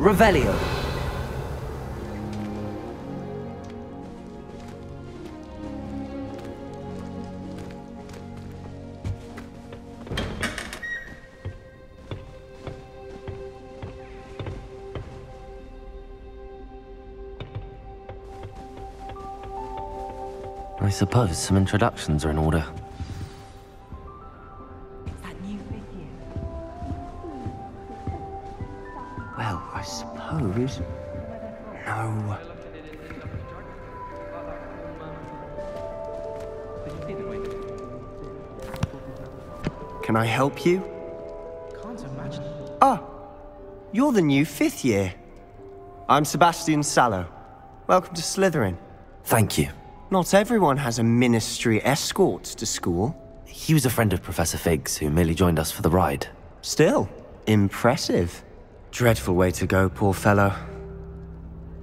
Revelio. I suppose some introductions are in order. Well, I suppose... No. Can I help you? Can't imagine. Ah, you're the new 5th year. I'm Sebastian Sallow. Welcome to Slytherin. Thank you. Not everyone has a ministry escort to school. He was a friend of Professor Fig's who merely joined us for the ride. Still, impressive. Dreadful way to go, poor fellow.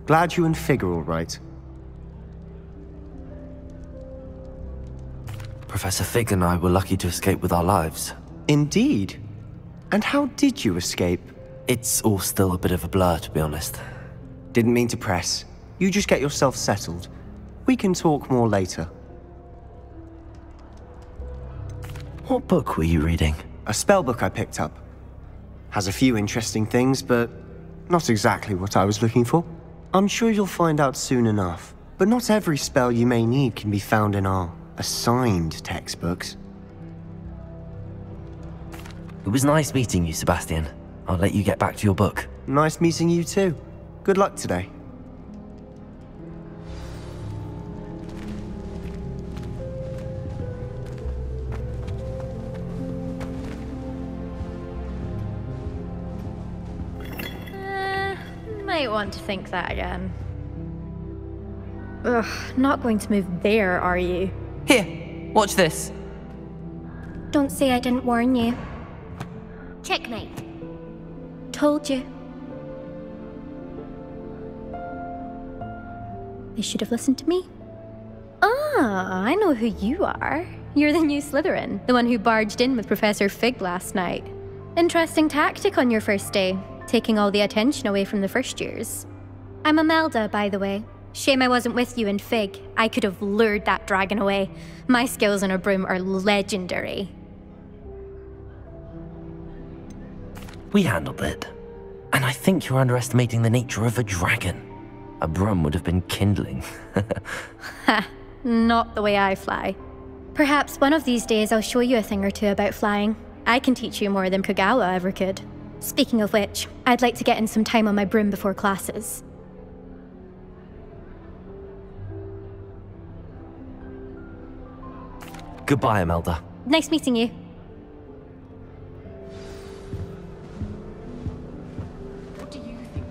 Glad you and Fig are all right. Professor Fig and I were lucky to escape with our lives. Indeed. And how did you escape? It's all still a bit of a blur, to be honest. Didn't mean to press. You just get yourself settled. We can talk more later. What book were you reading? A spellbook I picked up. Has a few interesting things, but not exactly what I was looking for. I'm sure you'll find out soon enough. But not every spell you may need can be found in our assigned textbooks. It was nice meeting you, Sebastian. I'll let you get back to your book. Nice meeting you too. Good luck today. Might want to think that again. Ugh, not going to move there, are you? Here, watch this. Don't say I didn't warn you. Checkmate. Told you. They should have listened to me. Ah, I know who you are. You're the new Slytherin, the one who barged in with Professor Fig last night. Interesting tactic on your first day, taking all the attention away from the first years. I'm Imelda, by the way. Shame I wasn't with you and Fig. I could have lured that dragon away. My skills on a broom are legendary. We handled it. And I think you're underestimating the nature of a dragon. A broom would have been kindling. Ha, not the way I fly. Perhaps one of these days I'll show you a thing or two about flying. I can teach you more than Kogawa ever could. Speaking of which, I'd like to get in some time on my broom before classes. Goodbye, Imelda. Nice meeting you. What do you think?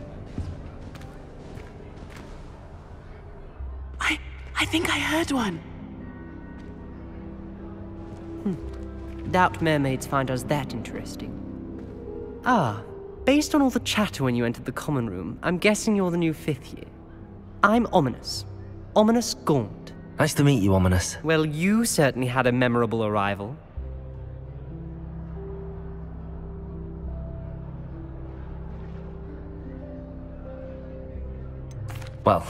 I think I heard one. Doubt mermaids find us that interesting. Ah, based on all the chatter when you entered the common room, I'm guessing you're the new 5th year. I'm Ominous. Ominous Gaunt. Nice to meet you, Ominous. Well, you certainly had a memorable arrival. Well,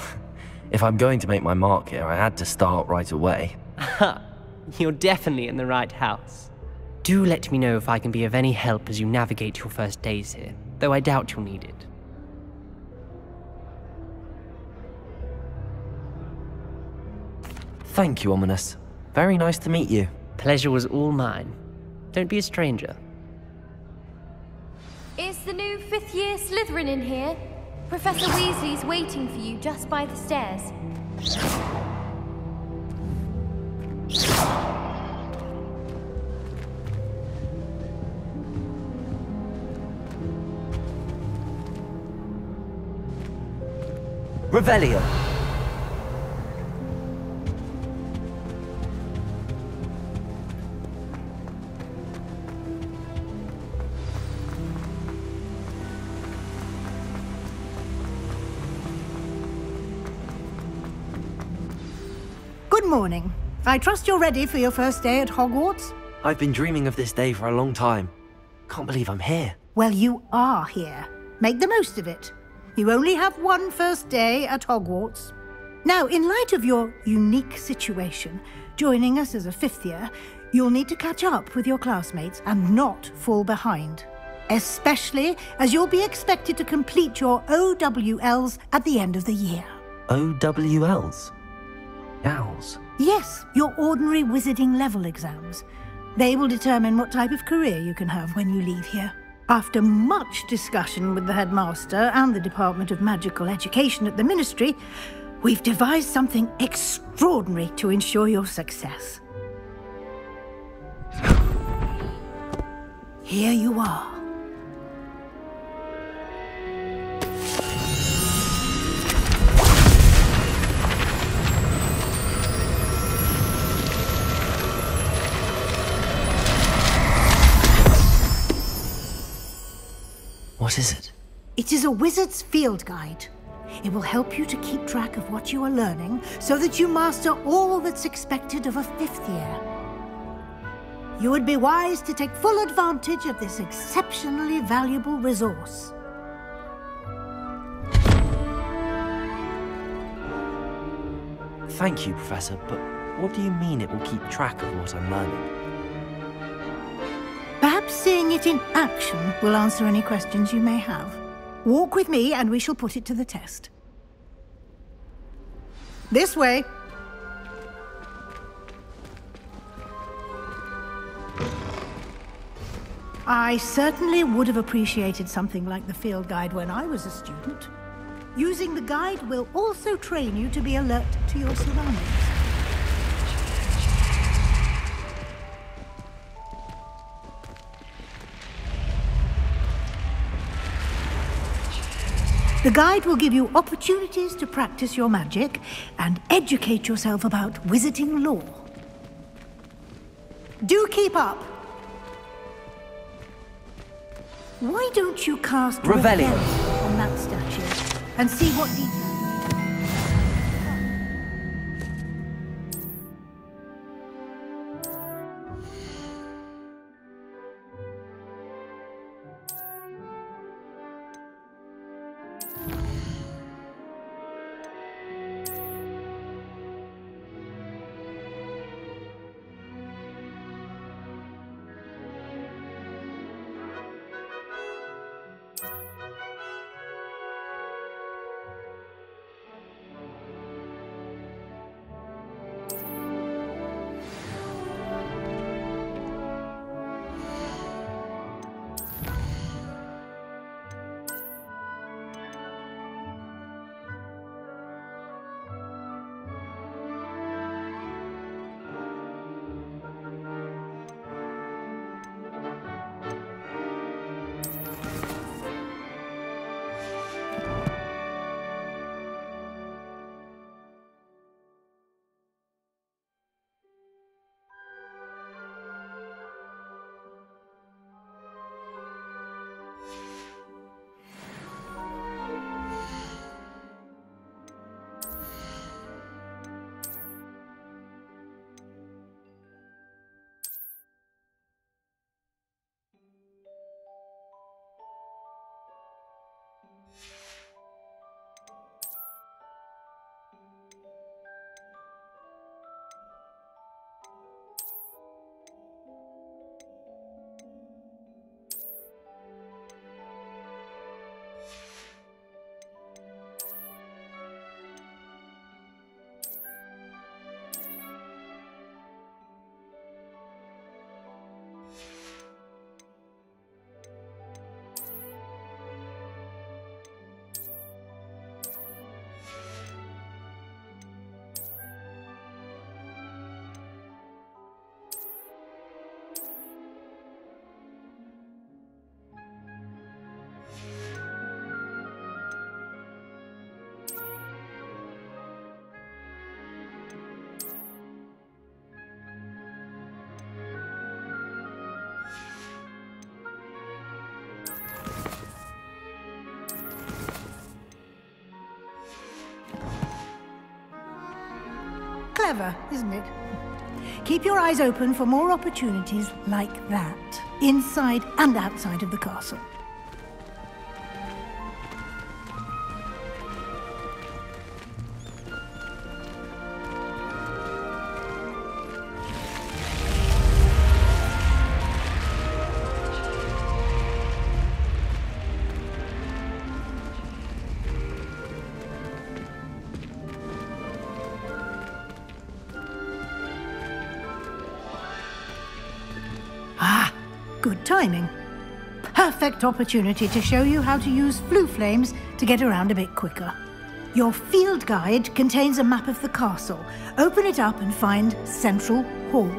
if I'm going to make my mark here, I had to start right away. Ha! You're definitely in the right house. Do let me know if I can be of any help as you navigate your first days here, though I doubt you'll need it. Thank you, Ominous. Very nice to meet you. Pleasure was all mine. Don't be a stranger. Is the new 5th year Slytherin in here? Professor Weasley's waiting for you just by the stairs. Revelio. Good morning. I trust you're ready for your first day at Hogwarts? I've been dreaming of this day for a long time. Can't believe I'm here. Well, you are here. Make the most of it. You only have one first day at Hogwarts. Now, in light of your unique situation, joining us as a 5th year, you'll need to catch up with your classmates and not fall behind. Especially as you'll be expected to complete your OWLs at the end of the year. OWLs? Owls? Yes, your ordinary wizarding level exams. They will determine what type of career you can have when you leave here. After much discussion with the headmaster and the Department of Magical Education at the Ministry, we've devised something extraordinary to ensure your success. Here you are. What is it? It is a wizard's field guide. It will help you to keep track of what you are learning so that you master all that's expected of a 5th year. You would be wise to take full advantage of this exceptionally valuable resource. Thank you, Professor, but what do you mean it will keep track of what I'm learning? Perhaps seeing it in action will answer any questions you may have. Walk with me and we shall put it to the test. This way. I certainly would have appreciated something like the field guide when I was a student. Using the guide will also train you to be alert to your surroundings. The guide will give you opportunities to practice your magic and educate yourself about wizarding lore. Do keep up! Why don't you cast Revelio on that statue and see what details... Clever, isn't it? Keep your eyes open for more opportunities like that, inside and outside of the castle. Good timing. Perfect opportunity to show you how to use flue flames to get around a bit quicker. Your field guide contains a map of the castle. Open it up and find Central Hall.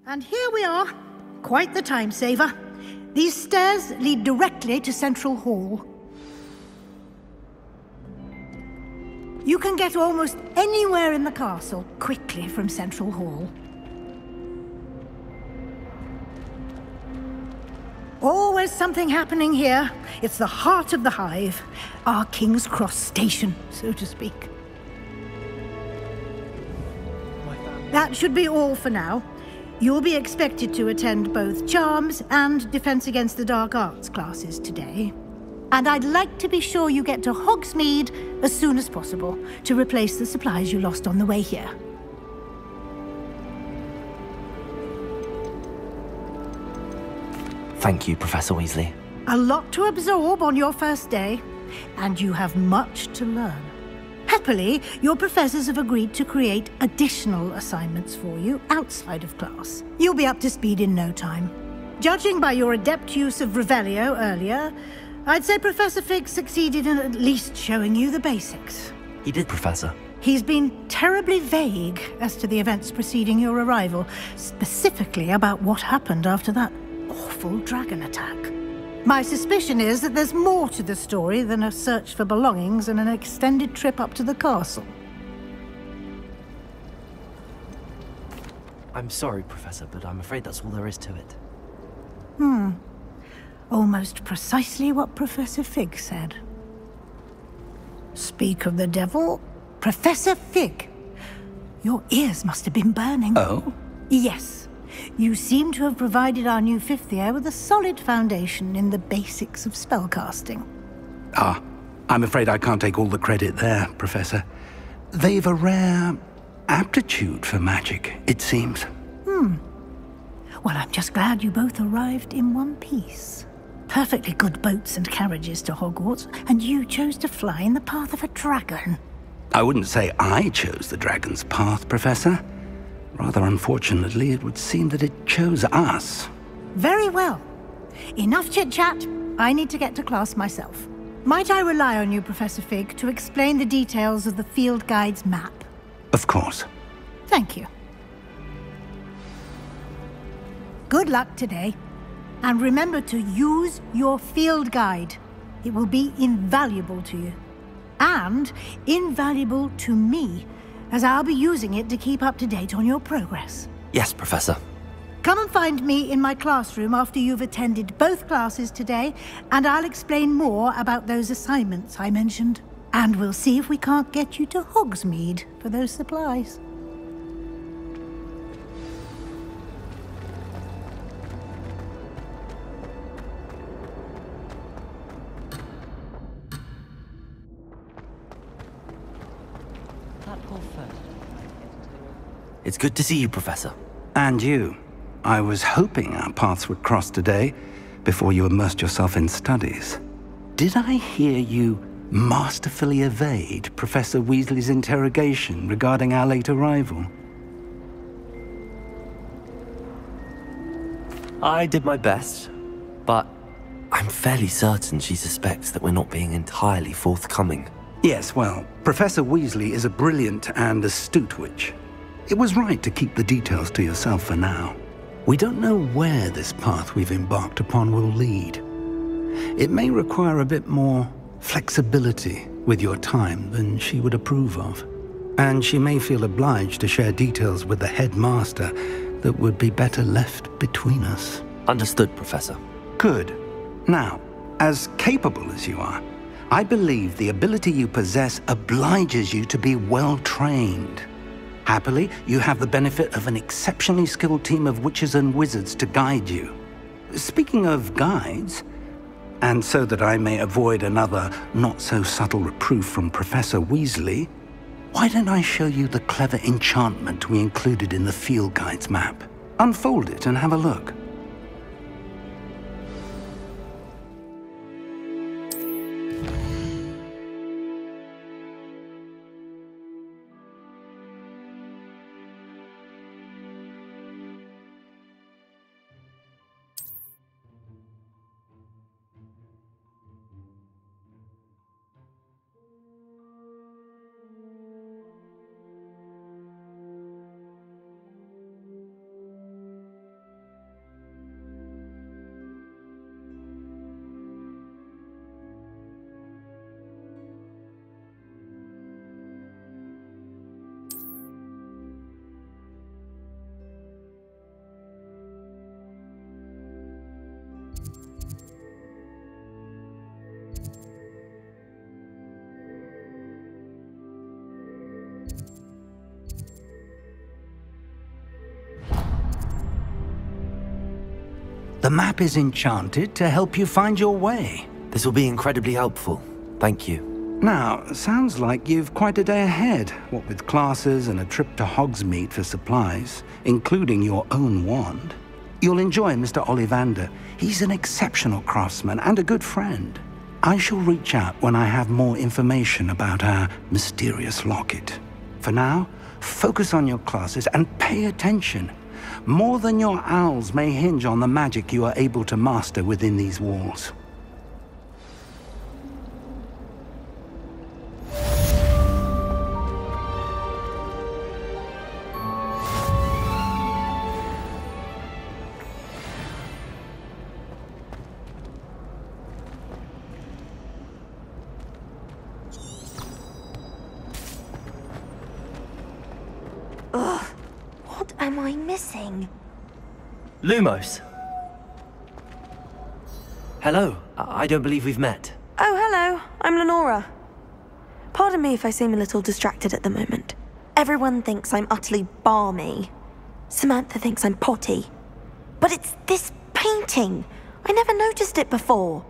And here we are. Quite the time saver. These stairs lead directly to Central Hall. You can get almost anywhere in the castle quickly from Central Hall. Always something happening here. It's the heart of the hive. Our King's Cross station, so to speak. That should be all for now. You'll be expected to attend both Charms and Defense Against the Dark Arts classes today. And I'd like to be sure you get to Hogsmeade as soon as possible to replace the supplies you lost on the way here. Thank you, Professor Weasley. A lot to absorb on your first day, and you have much to learn. Happily, your professors have agreed to create additional assignments for you outside of class. You'll be up to speed in no time. Judging by your adept use of Revelio earlier, I'd say Professor Fig succeeded in at least showing you the basics. He did, Professor. He's been terribly vague as to the events preceding your arrival, specifically about what happened after that awful dragon attack. My suspicion is that there's more to the story than a search for belongings and an extended trip up to the castle. I'm sorry, Professor, but I'm afraid that's all there is to it. Almost precisely what Professor Fig said. Speak of the devil, Professor Fig. Your ears must have been burning. Oh? Yes. You seem to have provided our new fifth year with a solid foundation in the basics of spellcasting. Ah, I'm afraid I can't take all the credit there, Professor. They've a rare aptitude for magic, it seems. Well, I'm just glad you both arrived in one piece. Perfectly good boats and carriages to Hogwarts, and you chose to fly in the path of a dragon. I wouldn't say I chose the dragon's path, Professor. Rather unfortunately, it would seem that it chose us. Very well. Enough chit-chat. I need to get to class myself. Might I rely on you, Professor Fig, to explain the details of the field guide's map? Of course. Thank you. Good luck today. And remember to use your field guide. It will be invaluable to you. And invaluable to me, as I'll be using it to keep up to date on your progress. Yes, Professor. Come and find me in my classroom after you've attended both classes today, and I'll explain more about those assignments I mentioned. And we'll see if we can't get you to Hogsmeade for those supplies. It's good to see you, Professor. And you. I was hoping our paths would cross today, before you immersed yourself in studies. Did I hear you masterfully evade Professor Weasley's interrogation regarding our late arrival? I did my best, but I I'm fairly certain she suspects that we're not being entirely forthcoming. Yes, well, Professor Weasley is a brilliant and astute witch. It was right to keep the details to yourself for now. We don't know where this path we've embarked upon will lead. It may require a bit more flexibility with your time than she would approve of. And she may feel obliged to share details with the headmaster that would be better left between us. Understood, Professor. Good. Now, as capable as you are, I believe the ability you possess obliges you to be well trained. Happily, you have the benefit of an exceptionally skilled team of witches and wizards to guide you. Speaking of guides, and so that I may avoid another not-so-subtle reproof from Professor Weasley, why don't I show you the clever enchantment we included in the field guide's map? Unfold it and have a look. The map is enchanted to help you find your way. This will be incredibly helpful. Thank you. Now, sounds like you've quite a day ahead, what with classes and a trip to Hogsmeade for supplies, including your own wand. You'll enjoy Mr. Ollivander. He's an exceptional craftsman and a good friend. I shall reach out when I have more information about our mysterious locket. For now, focus on your classes and pay attention. More than your owls may hinge on the magic you are able to master within these walls. What am I missing? Lumos! Hello. I don't believe we've met. Oh, hello. I'm Lenora. Pardon me if I seem a little distracted at the moment. Everyone thinks I'm utterly balmy. Samantha thinks I'm potty. But it's this painting. I never noticed it before.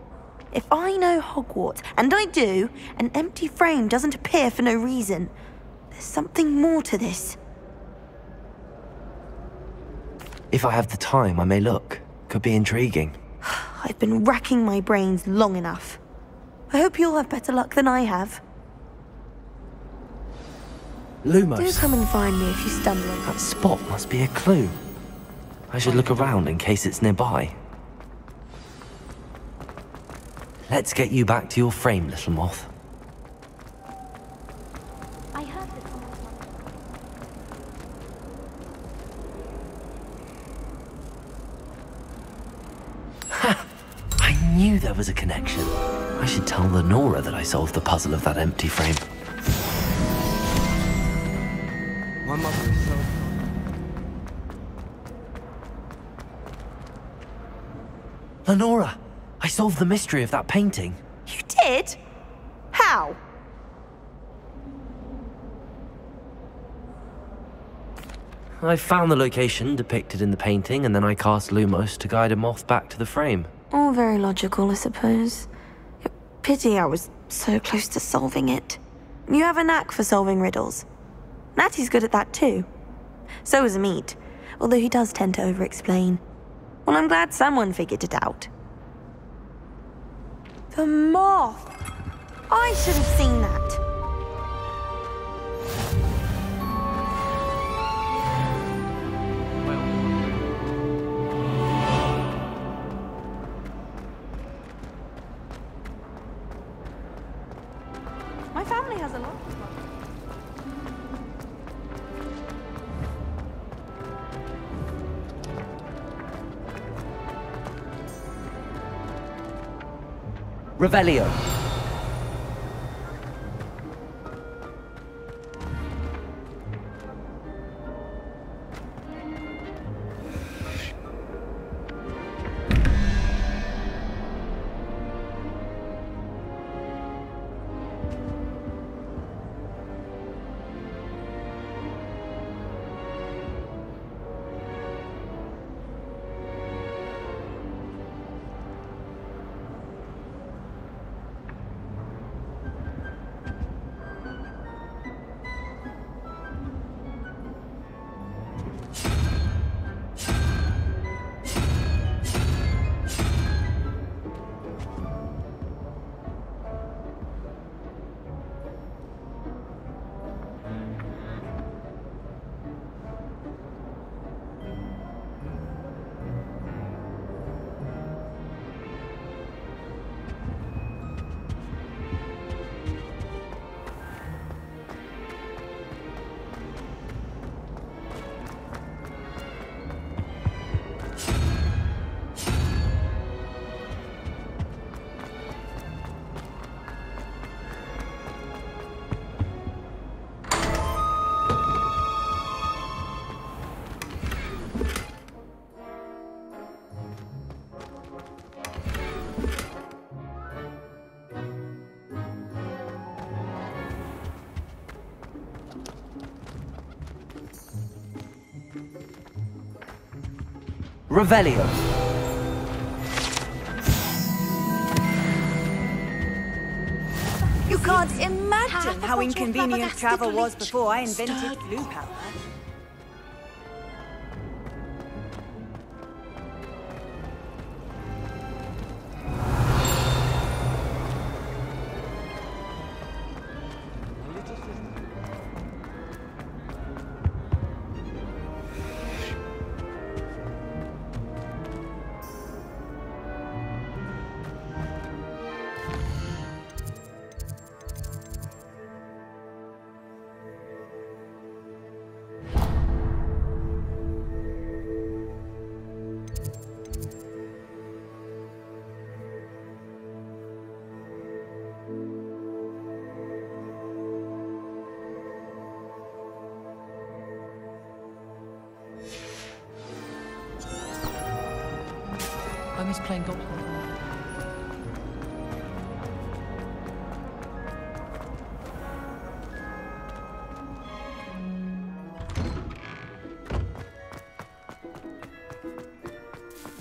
If I know Hogwarts, and I do, an empty frame doesn't appear for no reason. There's something more to this. If I have the time, I may look. Could be intriguing. I've been racking my brains long enough. I hope you'll have better luck than I have. Lumos. Do come and find me if you stumble on That spot must be a clue. I should look around in case it's nearby. Let's get you back to your frame, little moth. I heard that someone... I knew there was a connection. I should tell Lenora that I solved the puzzle of that empty frame. My mother is so... Lenora! I solved the mystery of that painting. You did? How? I found the location depicted in the painting, and then I cast Lumos to guide a moth back to the frame. All very logical, I suppose. Pity I was so close to solving it. You have a knack for solving riddles. Natty's good at that too. So is Amit, although he does tend to over-explain. Well, I'm glad someone figured it out. The moth! I should have seen that. Revelio. Revelio. You can't imagine how inconvenient travel was before I invented blue power. I miss playing golf.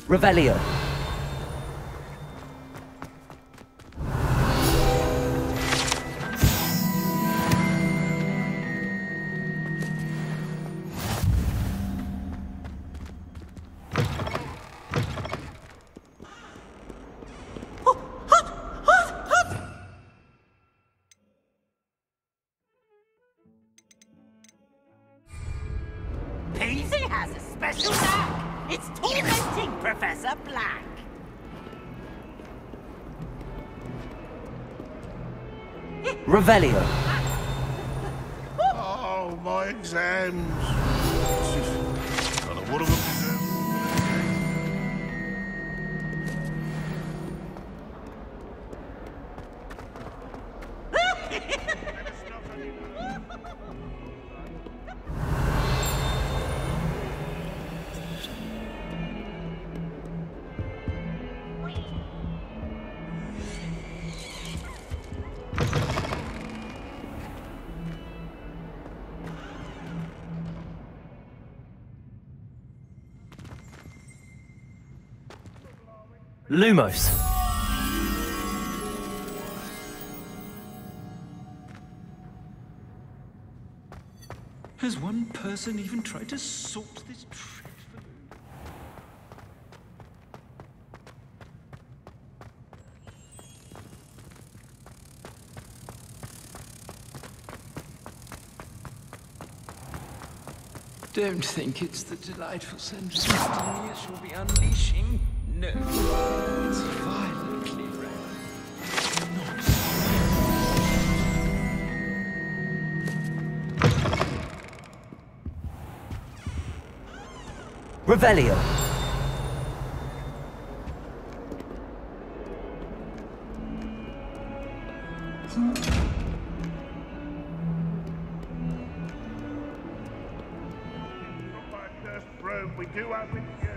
Revelio. Paisley has a special knack. It's tormenting Professor Black. Revelio. Oh, my exams. Not a one of them deserve. Lumos. Has one person even tried to sort this dreadful... Don't think it's the delightful scent of destiny you'll be unleashing. No, it's violently rare. Not. Revelio. We do have with you.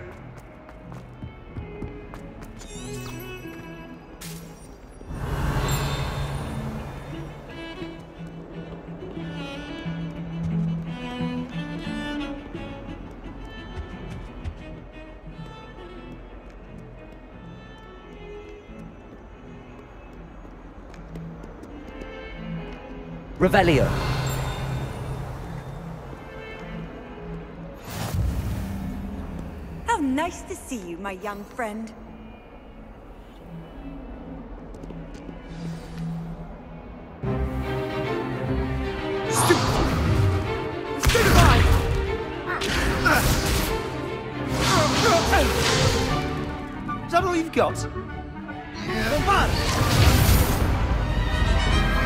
Revelio. How nice to see you, my young friend. Is that all you've got?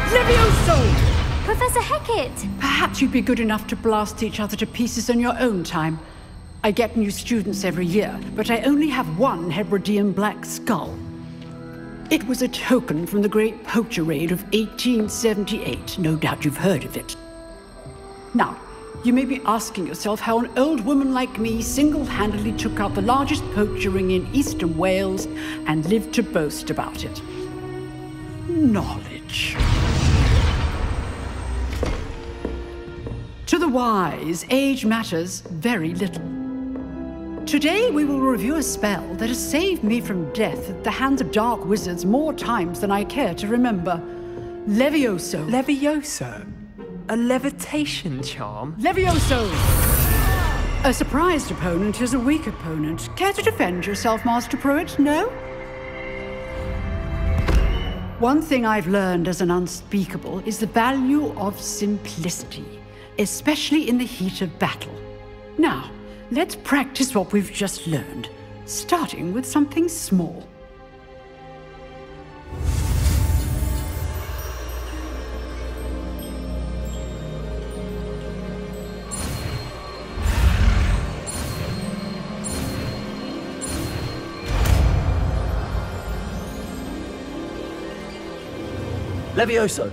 Levioso! Professor Hecat! Perhaps you'd be good enough to blast each other to pieces in your own time. I get new students every year, but I only have one Hebridean black skull. It was a token from the Great Poacher Raid of 1878. No doubt you've heard of it. Now, you may be asking yourself how an old woman like me single-handedly took out the largest poacher ring in eastern Wales and lived to boast about it. Knowledge. To the wise, age matters very little. Today we will review a spell that has saved me from death at the hands of dark wizards more times than I care to remember. Levioso. Levioso? A levitation charm? Levioso! A surprised opponent is a weak opponent. Care to defend yourself, Master Pruitt? No? One thing I've learned as an unspeakable is the value of simplicity, especially in the heat of battle. Now, let's practice what we've just learned, starting with something small. Levioso.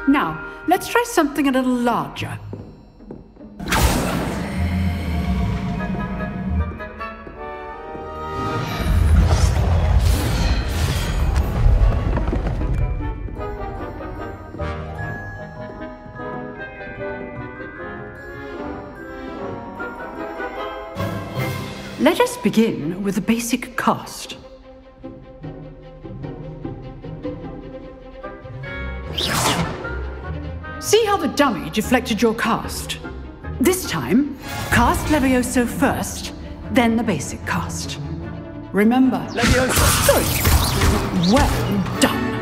Now, let's try something a little larger. Let us begin with the basic cast. See how the dummy deflected your cast? This time, cast Levioso first, then the basic cast. Remember, Levioso! Good. Well done.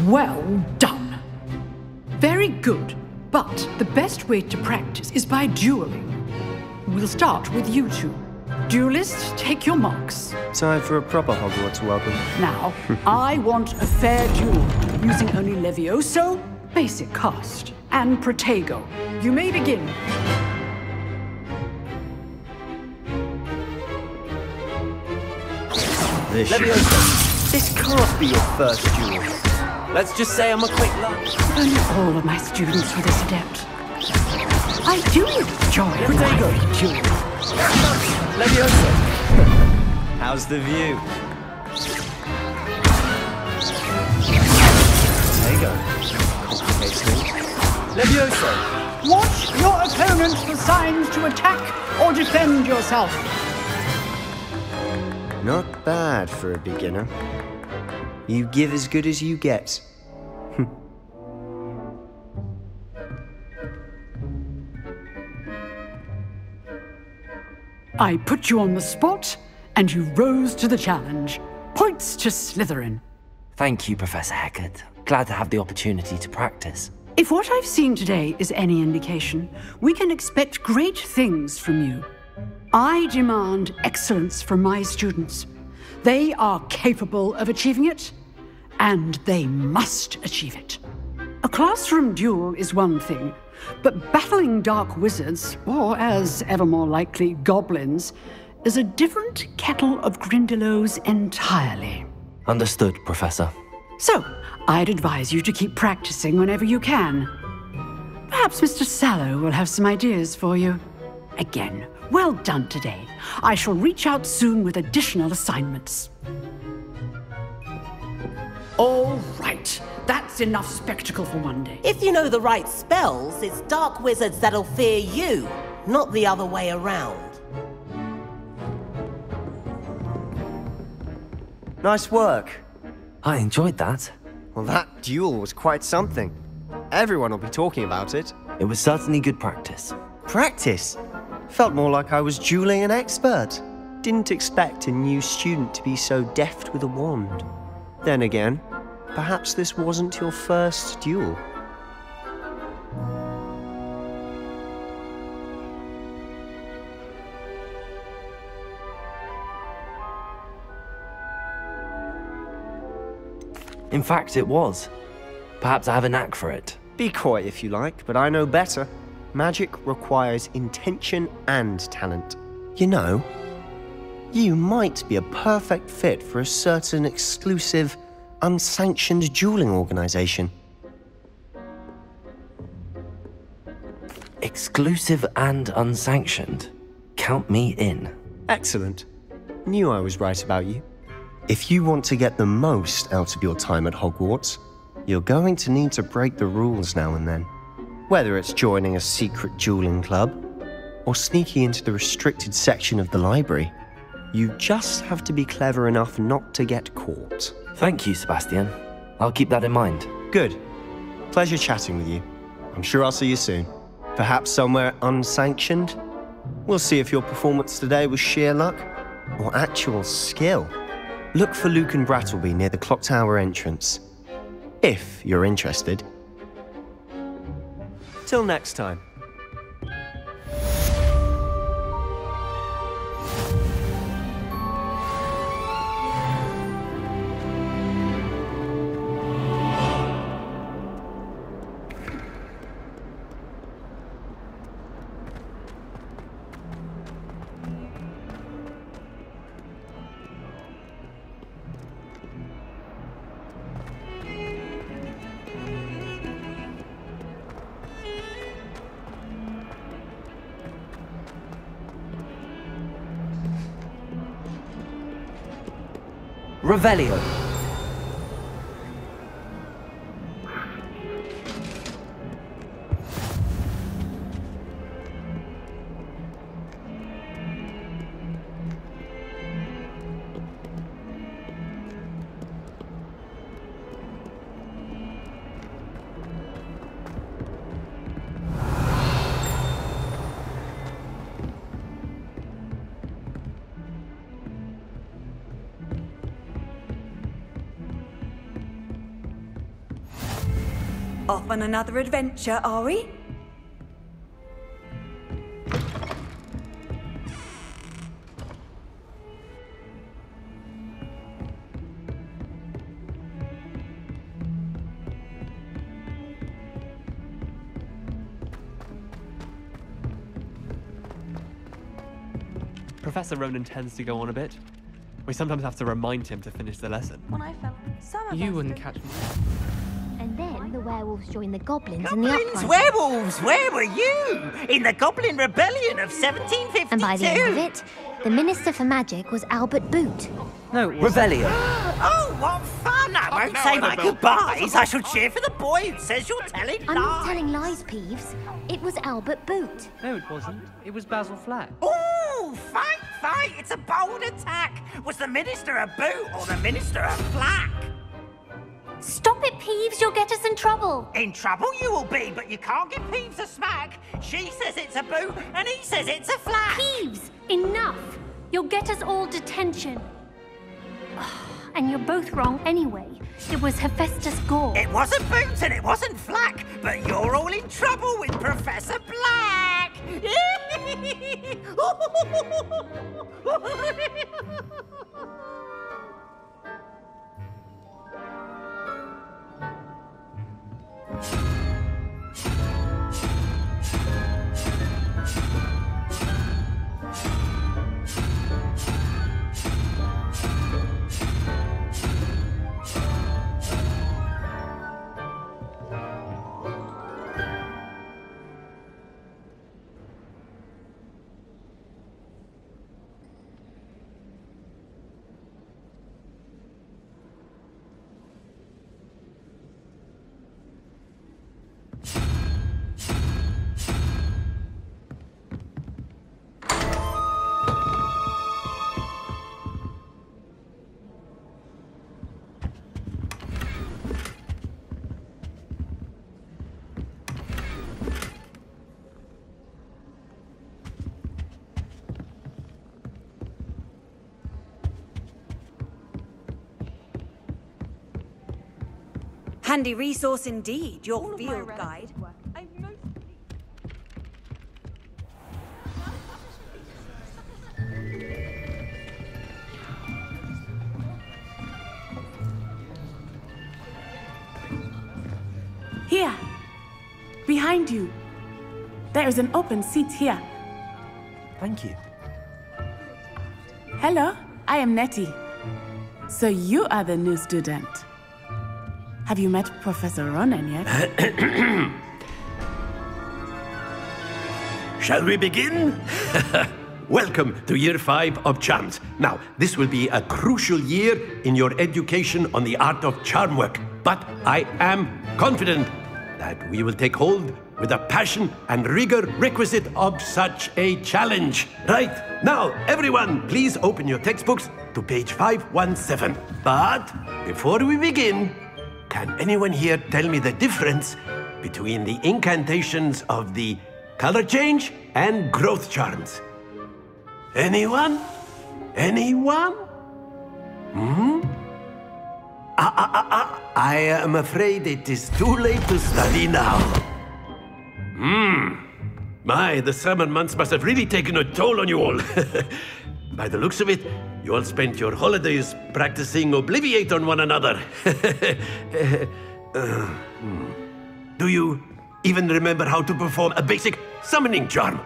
Well done. Very good, but the best way to practice is by dueling. We'll start with you two. Duelists, take your marks. Time for a proper Hogwarts welcome. Now, I want a fair duel, using only Levioso, basic cast, and Protego. You may begin. This can't be your first duel. Let's just say I'm a quick learner. Only all of my students were this adept. I do enjoy Protego. duel. Levioso. How's the view? Levioso. Watch your opponent for signs to attack or defend yourself. Not bad for a beginner. You give as good as you get. I put you on the spot, and you rose to the challenge. Points to Slytherin. Thank you, Professor Hecat. Glad to have the opportunity to practice. If what I've seen today is any indication, we can expect great things from you. I demand excellence from my students. They are capable of achieving it, and they must achieve it. A classroom duel is one thing, but battling dark wizards, or as ever more likely, goblins, is a different kettle of Grindylows entirely. Understood, Professor. So, I'd advise you to keep practicing whenever you can. Perhaps Mr. Sallow will have some ideas for you. Again, well done today. I shall reach out soon with additional assignments. All right, that's enough spectacle for one day. If you know the right spells, it's dark wizards that'll fear you, not the other way around. Nice work. I enjoyed that. Well, that duel was quite something. Everyone will be talking about it. It was certainly good practice. Practice? Felt more like I was dueling an expert. Didn't expect a new student to be so deft with a wand. Then again, perhaps this wasn't your first duel. In fact, it was. Perhaps I have a knack for it. Be coy if you like, but I know better. Magic requires intention and talent. You know, you might be a perfect fit for a certain exclusive, unsanctioned dueling organization. Exclusive and unsanctioned. Count me in. Excellent. Knew I was right about you. If you want to get the most out of your time at Hogwarts, you're going to need to break the rules now and then. Whether it's joining a secret dueling club or sneaking into the restricted section of the library, you just have to be clever enough not to get caught. Thank you, Sebastian. I'll keep that in mind. Good. Pleasure chatting with you. I'm sure I'll see you soon. Perhaps somewhere unsanctioned? We'll see if your performance today was sheer luck or actual skill. Look for Luke and Brattleby near the clock tower entrance, if you're interested. Till next time. Revelio. Off on another adventure, are we? Professor Ronan tends to go on a bit. We sometimes have to remind him to finish the lesson. When I fell, some of You us wouldn't did. catch me. And then the werewolves joined the goblins in the Goblins, uprising. werewolves, where were you? In the Goblin Rebellion of 1752. And by the end of it, the Minister for Magic was Albert Boot. No, it wasn't. Revelio. Oh, what fun! I won't say my goodbyes. I shall cheer for the boy who says you're telling lies. I'm not telling lies, Peeves. It was Albert Boot. No, it wasn't. It was Basil Flack. Ooh, fight, fight! It's a bold attack. Was the Minister a boot or the Minister a flack? Stop it, Peeves. You'll get us in trouble. In trouble you will be, but you can't give Peeves a smack. She says it's a boot, and he says it's a flack. Peeves, enough. You'll get us all detention. And you're both wrong anyway. It was Hephaestus Gore. It wasn't boot and it wasn't flack, but you're all in trouble with Professor Black. Handy resource indeed, your field guide. Here, behind you. There is an open seat here. Thank you. Hello, I am Nettie. So you are the new student. Have you met Professor Ronan yet? Shall we begin? Welcome to Year 5 of Charms. Now, this will be a crucial year in your education on the art of charm work. But I am confident that we will take hold with the passion and rigor requisite of such a challenge. Right, now, everyone, please open your textbooks to page 517. But before we begin, can anyone here tell me the difference between the incantations of the color change and growth charms? Anyone? Anyone? I am afraid it is too late to study now. My, the summer months must have really taken a toll on you all. By the looks of it, you all spent your holidays practicing Obliviate on one another. Do you even remember how to perform a basic summoning charm?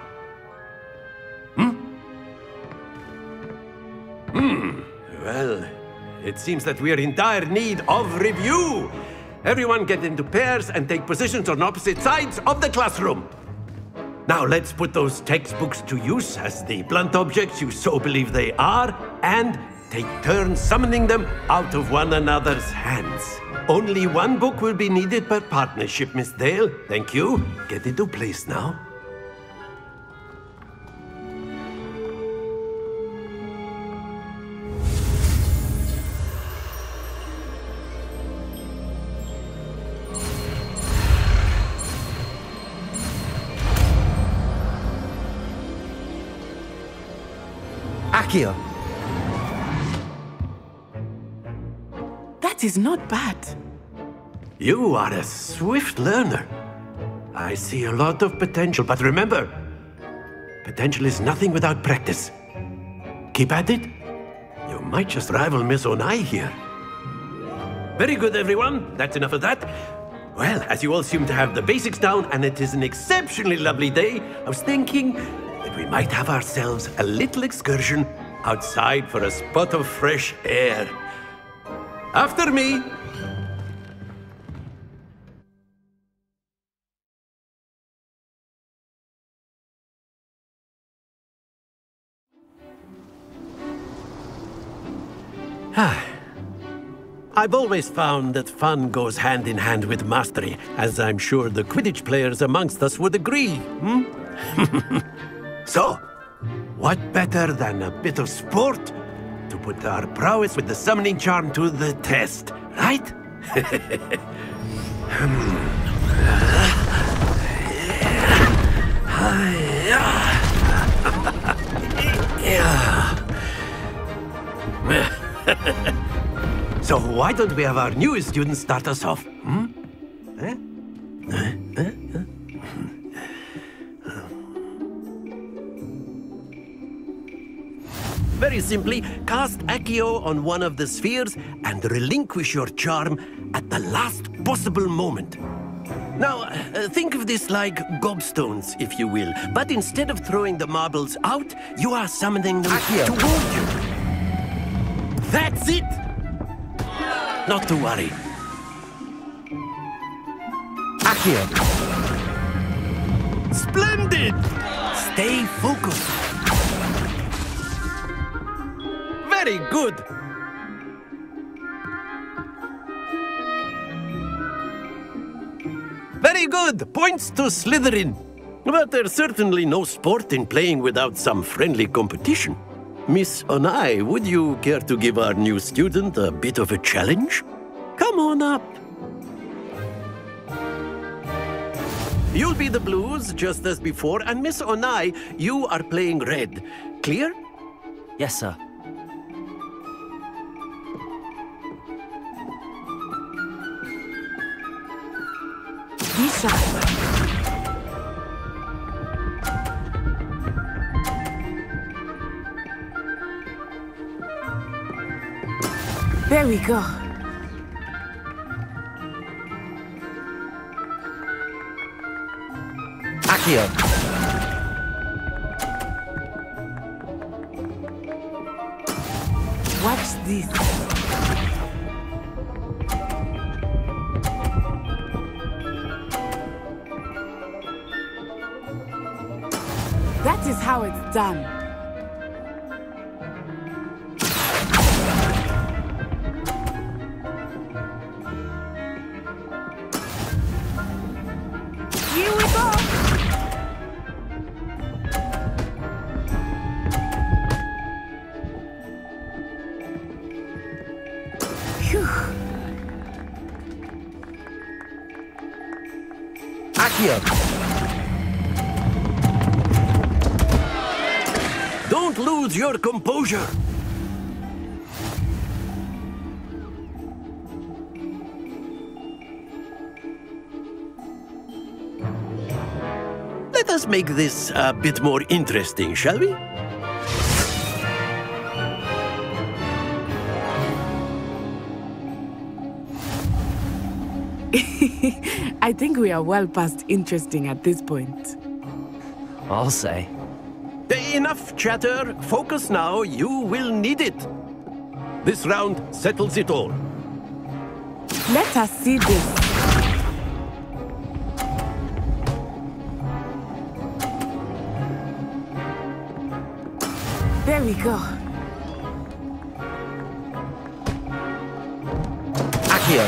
Well, it seems that we are in dire need of review. Everyone get into pairs and take positions on opposite sides of the classroom. Now let's put those textbooks to use as the blunt objects you so believe they are, and take turns summoning them out of one another's hands. Only one book will be needed per partnership, Miss Dale. Thank you. Get into place now. Accio. That is not bad. You are a swift learner. I see a lot of potential, but remember, potential is nothing without practice. Keep at it. You might just rival Miss Onai here. Very good, everyone. That's enough of that. Well, as you all seem to have the basics down, and it is an exceptionally lovely day, I was thinking that we might have ourselves a little excursion outside for a spot of fresh air. After me. I've always found that fun goes hand in hand with mastery, as I'm sure the Quidditch players amongst us would agree. So, what better than a bit of sport to put our prowess with the summoning charm to the test, right? So why don't we have our newest student start us off? Very simply, cast Accio on one of the spheres and relinquish your charm at the last possible moment. Now, think of this like gobstones, if you will. But instead of throwing the marbles out, you are summoning them toward you. That's it! Not to worry. Accio. Splendid! Stay focused. Very good. Very good. Points to Slytherin. But there's certainly no sport in playing without some friendly competition. Miss Onai, would you care to give our new student a bit of a challenge? Come on up. You'll be the blues, just as before, and Miss Onai, you are playing red. Clear? Yes, sir. sharp. There we go. Accio. Watch this. That is how it's done. Here we go. Phew. Accio. Don't lose your composure. Let us make this a bit more interesting, shall we? I think we are well past interesting at this point. I'll say. Enough chatter. Focus now. You will need it. This round settles it all. Let us see this. There we go. Accio.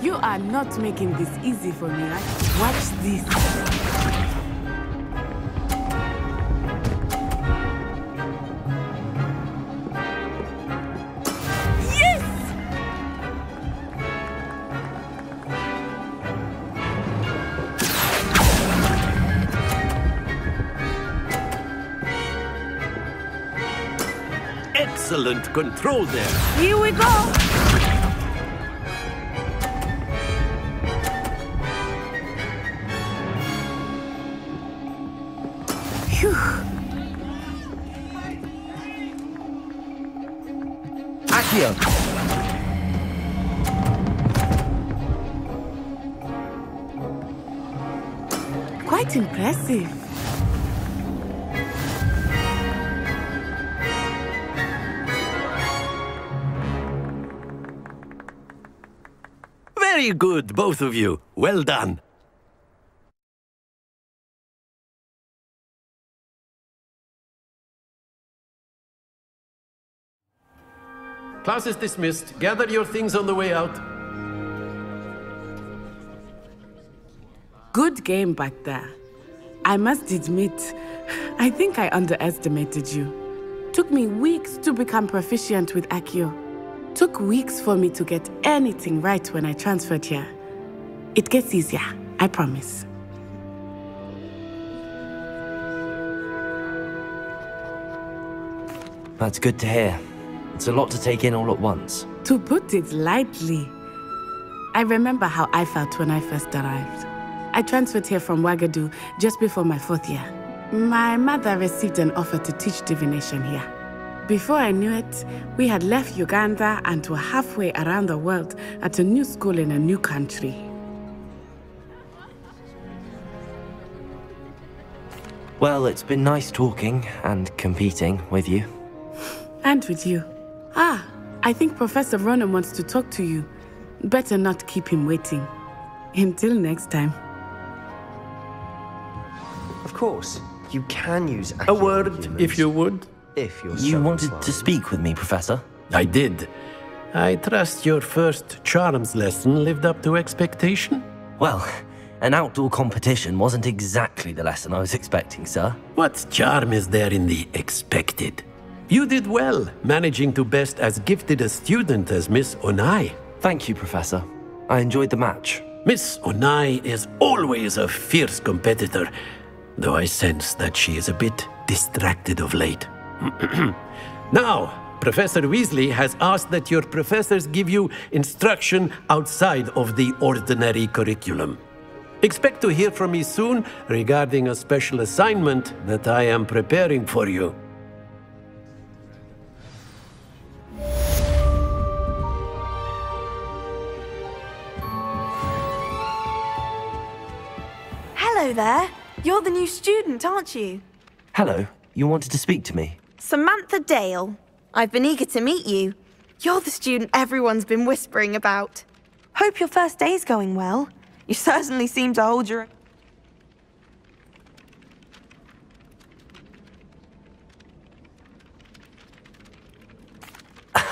You are not making this easy for me, right? Watch this. Yes! Excellent control there. Here we go. Accio. Quite impressive. Very good, both of you. Well done. Class is dismissed. Gather your things on the way out. Good game back there. I must admit, I think I underestimated you. Took me weeks to become proficient with Accio. Took weeks for me to get anything right when I transferred here. It gets easier, I promise. That's good to hear. It's a lot to take in all at once. To put it lightly, I remember how I felt when I first arrived. I transferred here from Ouagadougou just before my 4th year. My mother received an offer to teach divination here. Before I knew it, we had left Uganda and were halfway around the world at a new school in a new country. Well, it's been nice talking and competing with you. And with you. Ah, I think Professor Ronan wants to talk to you. Better not keep him waiting. Until next time. Of course, you can use a word, if you would. If you're You wanted to speak with me, Professor? I did. I trust your first charms lesson lived up to expectation? Well, an outdoor competition wasn't exactly the lesson I was expecting, sir. What charm is there in the expected? You did well, managing to best as gifted a student as Miss Onai. Thank you, Professor. I enjoyed the match. Miss Onai is always a fierce competitor, though I sense that she is a bit distracted of late. Now, Professor Weasley has asked that your professors give you instruction outside of the ordinary curriculum. Expect to hear from me soon regarding a special assignment that I am preparing for you. Hello there. You're the new student, aren't you? Hello, you wanted to speak to me? Samantha Dale. I've been eager to meet you. You're the student everyone's been whispering about. Hope your first day's going well. You certainly seem to hold your...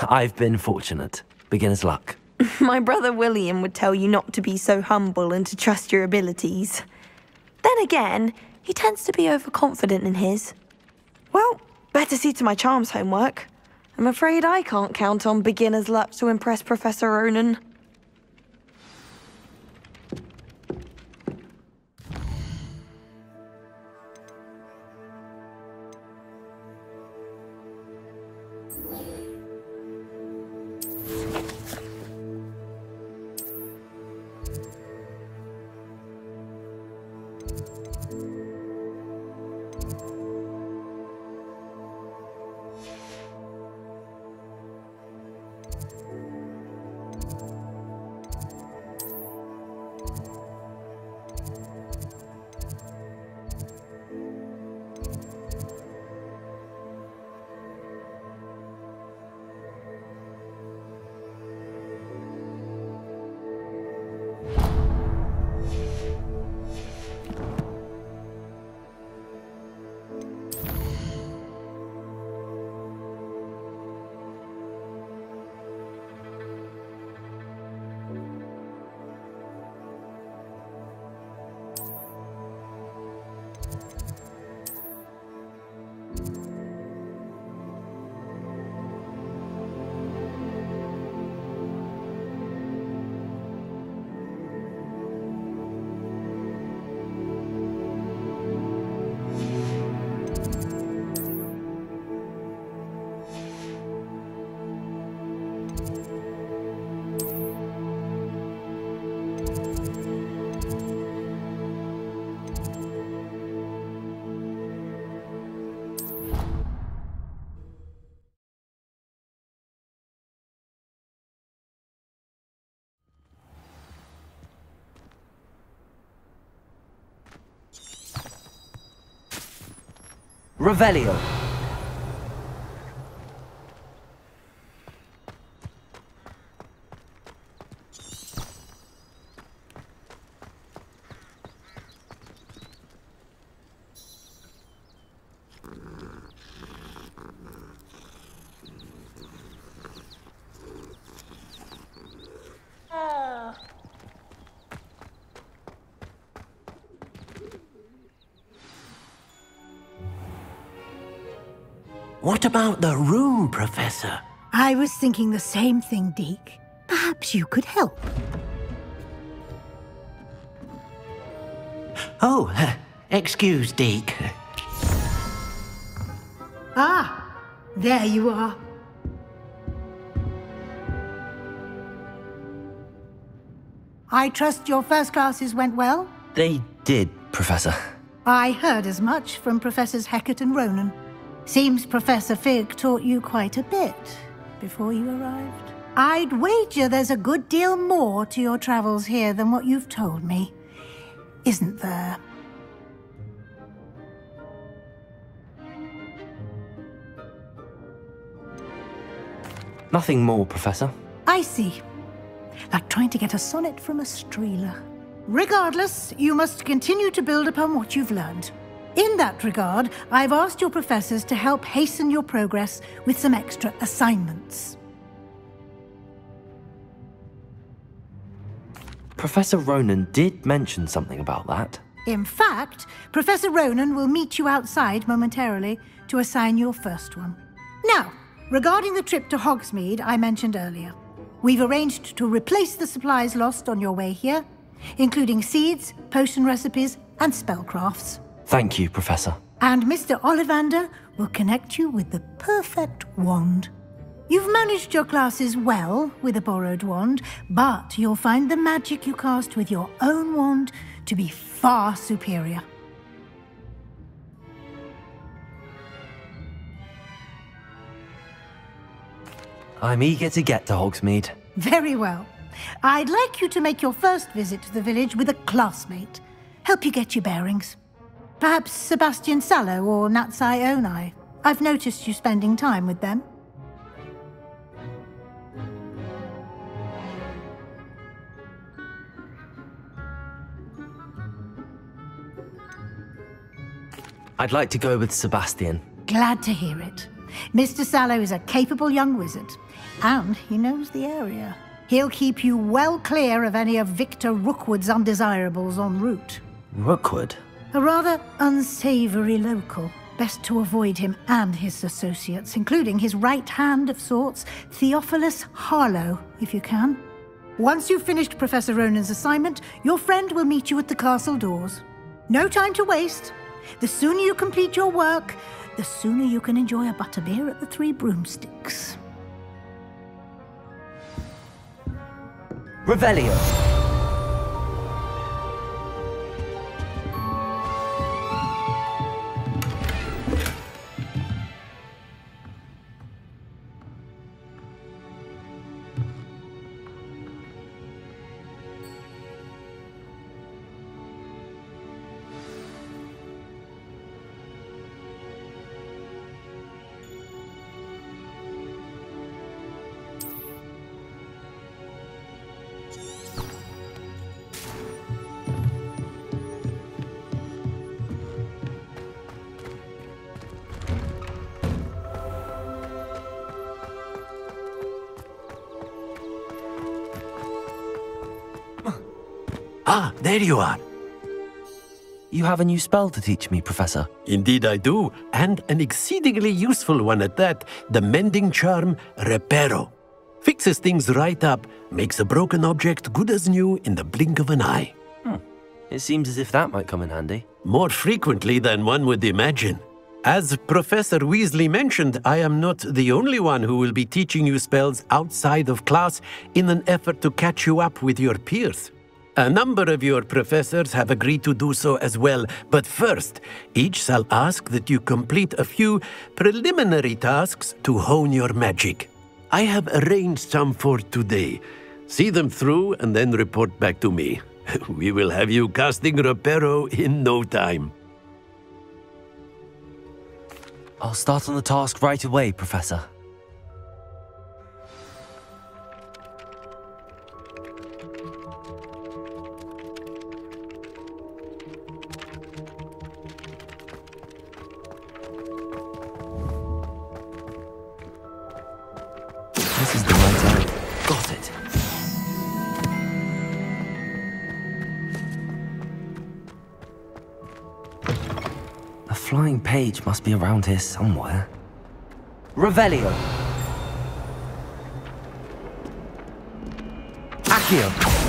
I've been fortunate. Beginner's luck. My brother William would tell you not to be so humble and to trust your abilities. Then again, he tends to be overconfident in his. Well, better see to my charms homework. I'm afraid I can't count on beginner's luck to impress Professor Ronan. Revelio. What about the room, Professor? I was thinking the same thing, Deke. Perhaps you could help. Oh, excuse, Deke. Ah, there you are. I trust your first classes went well? They did, Professor. I heard as much from Professors Hecat and Ronan. Seems Professor Fig taught you quite a bit before you arrived. I'd wager there's a good deal more to your travels here than what you've told me, isn't there? Nothing more, Professor. I see. Like trying to get a sonnet from a streeler. Regardless, you must continue to build upon what you've learned. In that regard, I've asked your professors to help hasten your progress with some extra assignments. Professor Ronan did mention something about that. In fact, Professor Ronan will meet you outside momentarily to assign your first one. Now, regarding the trip to Hogsmeade I mentioned earlier, we've arranged to replace the supplies lost on your way here, including seeds, potion recipes, and spellcrafts. Thank you, Professor. And Mr. Ollivander will connect you with the perfect wand. You've managed your classes well with a borrowed wand, but you'll find the magic you cast with your own wand to be far superior. I'm eager to get to Hogsmeade. Very well. I'd like you to make your first visit to the village with a classmate. Help you get your bearings. Perhaps Sebastian Sallow or Natsai Onai. I've noticed you spending time with them. I'd like to go with Sebastian. Glad to hear it. Mr. Sallow is a capable young wizard, and he knows the area. He'll keep you well clear of any of Victor Rookwood's undesirables en route. Rookwood? A rather unsavory local. Best to avoid him and his associates, including his right hand of sorts, Theophilus Harlow, if you can. Once you've finished Professor Ronan's assignment, your friend will meet you at the castle doors. No time to waste. The sooner you complete your work, the sooner you can enjoy a butterbeer at the Three Broomsticks. Revelio. Ah, there you are. You have a new spell to teach me, Professor. Indeed I do, and an exceedingly useful one at that. The mending charm, Reparo. Fixes things right up, makes a broken object good as new in the blink of an eye. It seems as if that might come in handy. More frequently than one would imagine. As Professor Weasley mentioned, I am not the only one who will be teaching you spells outside of class in an effort to catch you up with your peers. A number of your professors have agreed to do so as well, but first, each shall ask that you complete a few preliminary tasks to hone your magic. I have arranged some for today. See them through and then report back to me. We will have you casting Reparo in no time. I'll start on the task right away, Professor. This is the right time. Got it. A flying page must be around here somewhere. Revelio. Accio.